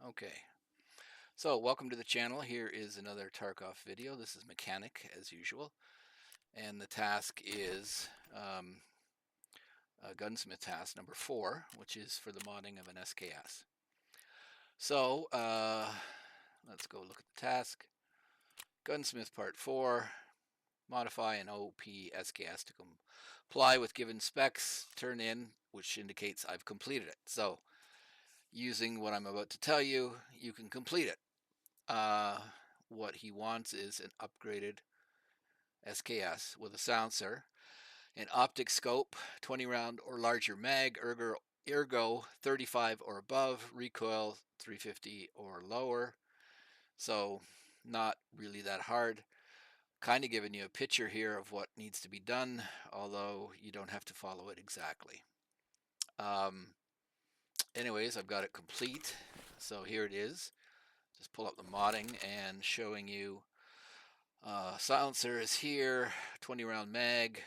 Okay, so welcome to the channel. Here is another Tarkov video. This is Mechanic as usual, and the task is Gunsmith task number 4, which is for the modding of an SKS. So let's go look at the task. Gunsmith part 4, modify an OP SKS to comply with given specs, turn in, which indicates I've completed it. So using what I'm about to tell you, you can complete it. What he wants is an upgraded SKS with a silencer, an optic scope, 20 round or larger mag, ergo 35 or above, recoil 350 or lower. So not really that hard. Kind of giving you a picture here of what needs to be done, although you don't have to follow it exactly. Anyways, I've got it complete. So here it is. Just pull up the modding and showing you silencer is here, 20 round mag,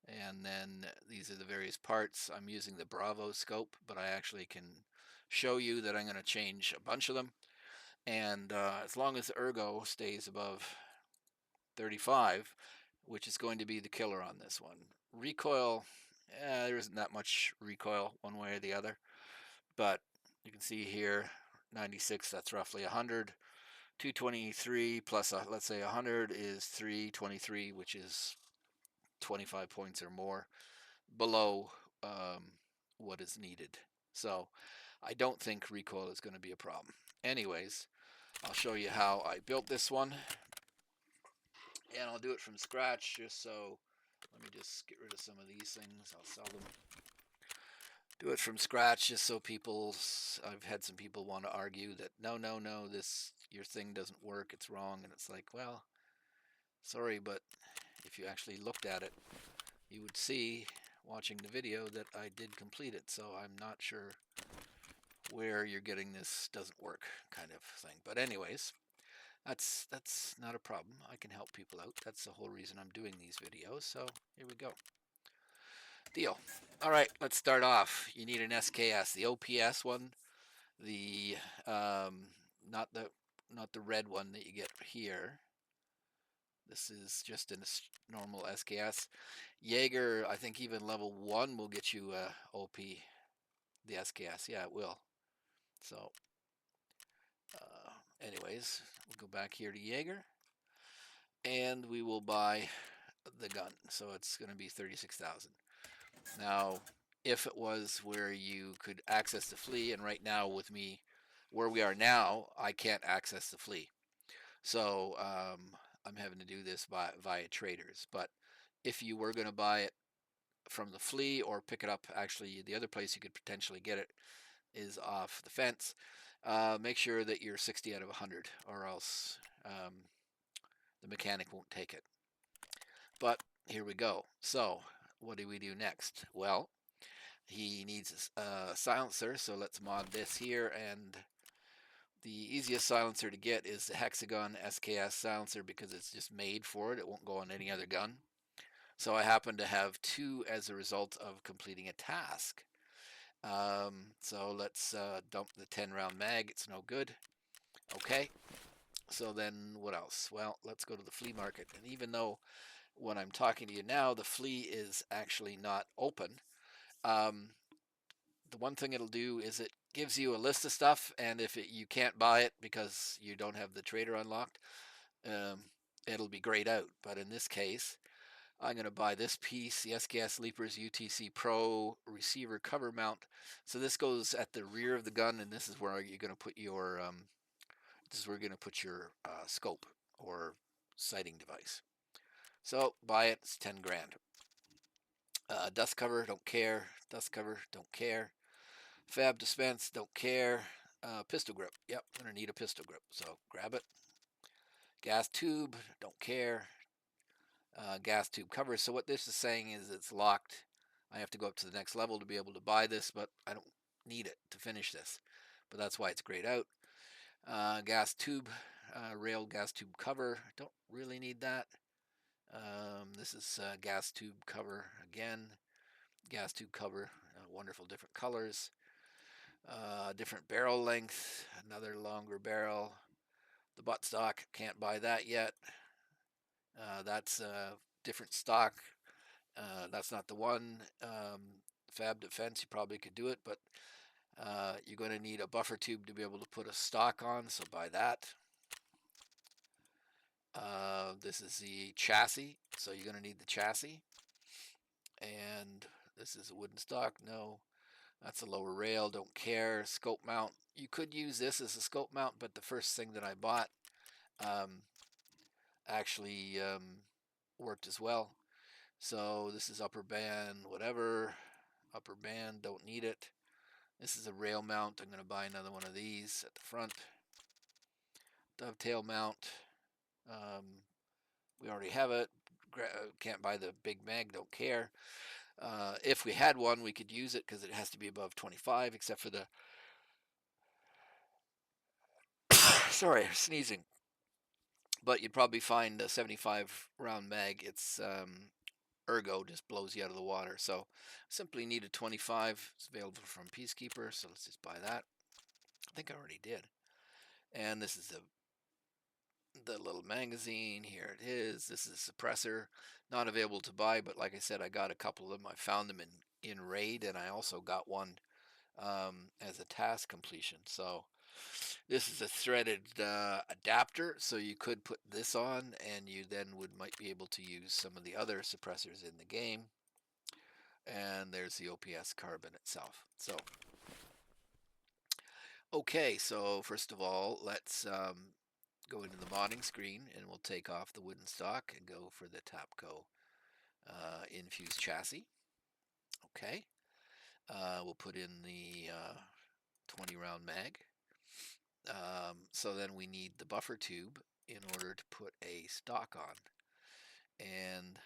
and then these are the various parts. I'm using the Bravo scope, but I actually can show you that I'm going to change a bunch of them. And as long as the ergo stays above 35, which is going to be the killer on this one. Recoil, there isn't that much recoil one way or the other, but you can see here 96, that's roughly 100. 223 plus, let's say 100 is 323, which is 25 points or more below what is needed. So I don't think recoil is going to be a problem. Anyways, I'll show you how I built this one. And I'll do it from scratch just so, let me just get rid of some of these things. I'll sell them. Do it from scratch just so I've had some people want to argue that no, your thing doesn't work, it's wrong. And it's like, well, sorry, but if you actually looked at it, you would see watching the video that I did complete it. So I'm not sure where you're getting this doesn't work kind of thing. But anyways, that's not a problem. I can help people out. That's the whole reason I'm doing these videos. So here we go. Deal. All right, let's start off. You need an SKS, the OPS one, the not the red one that you get here. This is just a normal SKS. Jaeger, I think even level 1 will get you OP, the SKS. Yeah, it will. So, anyways, we'll go back here to Jaeger, and we will buy the gun. So it's going to be 36,000. Now, if it was where you could access the flea, and right now with me, where we are now, I can't access the flea. So I'm having to do this via traders. But if you were going to buy it from the flea or pick it up, actually the other place you could potentially get it is off the fence. Make sure that you're 60 out of 100, or else the mechanic won't take it. But here we go. So what do we do next? Well, he needs a silencer, so let's mod this here. And the easiest silencer to get is the Hexagon SKS silencer because it's just made for it. It won't go on any other gun. So I happen to have 2 as a result of completing a task. So let's dump the 10 round mag. It's no good. Okay. So then what else? Well, let's go to the flea market. And even though when I'm talking to you now, the flea is actually not open, the one thing it'll do is it gives you a list of stuff, and if you can't buy it because you don't have the trader unlocked, it'll be grayed out. But in this case, I'm going to buy this piece, the SKS Leapers UTC Pro receiver cover mount. So this goes at the rear of the gun, and this is where you're going to put your scope or sighting device. So buy it. It's 10 grand. Dust cover, don't care. Dust cover, don't care. Fab dispense, don't care. Pistol grip, yep, I'm going to need a pistol grip, so grab it. Gas tube, don't care. Gas tube cover. So what this is saying is it's locked. I have to go up to the next level to be able to buy this, but I don't need it to finish this. But that's why it's grayed out. Gas tube, rail gas tube cover, don't really need that. This is gas tube cover again. Gas tube cover, wonderful different colors. different barrel length, another longer barrel. The buttstock, can't buy that yet. That's a different stock. That's not the one. Fab Defense, you probably could do it, but you're going to need a buffer tube to be able to put a stock on, so buy that. This is the chassis, so you're going to need the chassis. And this is a wooden stock. No, that's a lower rail. Don't care. Scope mount. You could use this as a scope mount, but the first thing that I bought actually worked as well. So this is upper band, whatever. Upper band, don't need it. This is a rail mount. I'm going to buy another one of these at the front. Dovetail mount. We already have it. Can't buy the big mag, don't care. If we had one, we could use it because it has to be above 25, except for the sorry, sneezing. But you'd probably find a 75 round mag. It's ergo, just blows you out of the water. So simply need a 25. It's available from Peacekeeper, so let's just buy that. I think I already did. And this is the little magazine. Here it is. This is a suppressor, not available to buy, but like I said, I got a couple of them. I found them in raid, and I also got one as a task completion. So this is a threaded adapter, so you could put this on, and you then might be able to use some of the other suppressors in the game. And there's the OPS carbon itself. So okay, so first of all, let's go into the modding screen, and we'll take off the wooden stock and go for the Tapco infused chassis. Okay, we'll put in the 20 round mag. So then we need the buffer tube in order to put a stock on, and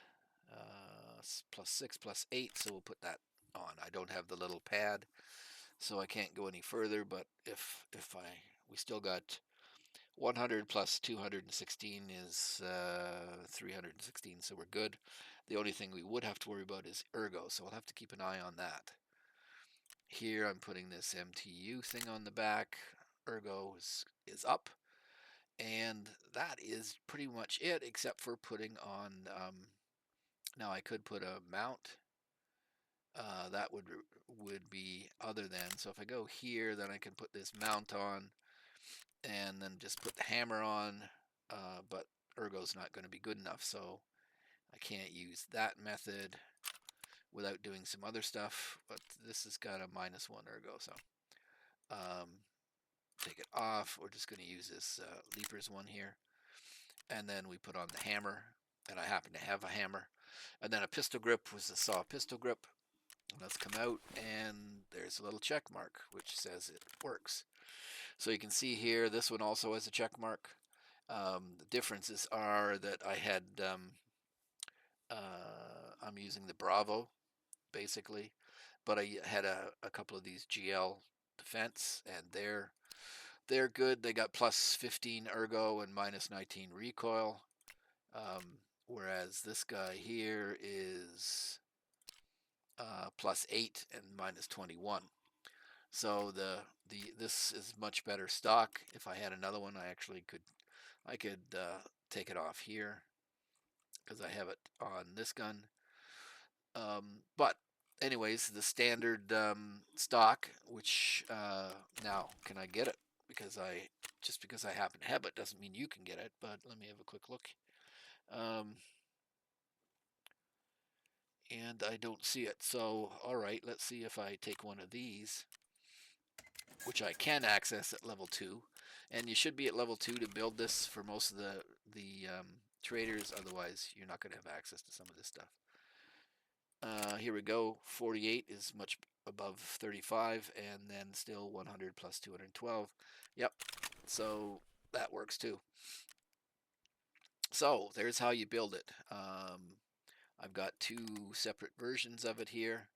+6 +8, so we'll put that on. I don't have the little pad, so I can't go any further, but we still got 100 plus 216 is 316, so we're good. The only thing we would have to worry about is ergo, so we'll have to keep an eye on that. Here I'm putting this MTU thing on the back. Ergo is up, and that is pretty much it, except for putting on now I could put a mount that would be other than, so if I go here, then I can put this mount on and then just put the hammer on, but ergo's not going to be good enough, so I can't use that method without doing some other stuff. But this has got a -1 ergo, so take it off. We're just going to use this Leapers one here, and then we put on the hammer, and I happen to have a hammer, and then a pistol grip was the saw pistol grip. Let's come out, and there's a little check mark which says it works. So you can see here, this one also has a check mark. The differences are that I had I'm using the Bravo basically, but I had a couple of these GL Defense, and they're good. They got +15 ergo and -19 recoil, whereas this guy here is +8 and -21. So this is much better stock. If I had another one, I could take it off here because I have it on this gun. But anyways, the standard stock, which now can I get it? Because just because I happen to have it doesn't mean you can get it. But let me have a quick look. And I don't see it. So all right, let's see if I take one of these, which I can access at level 2, and you should be at level 2 to build this for most of the traders. Otherwise, you're not going to have access to some of this stuff. Here we go. 48 is much above 35, and then still 100 plus 212. Yep, so that works too. So there's how you build it. I've got 2 separate versions of it here.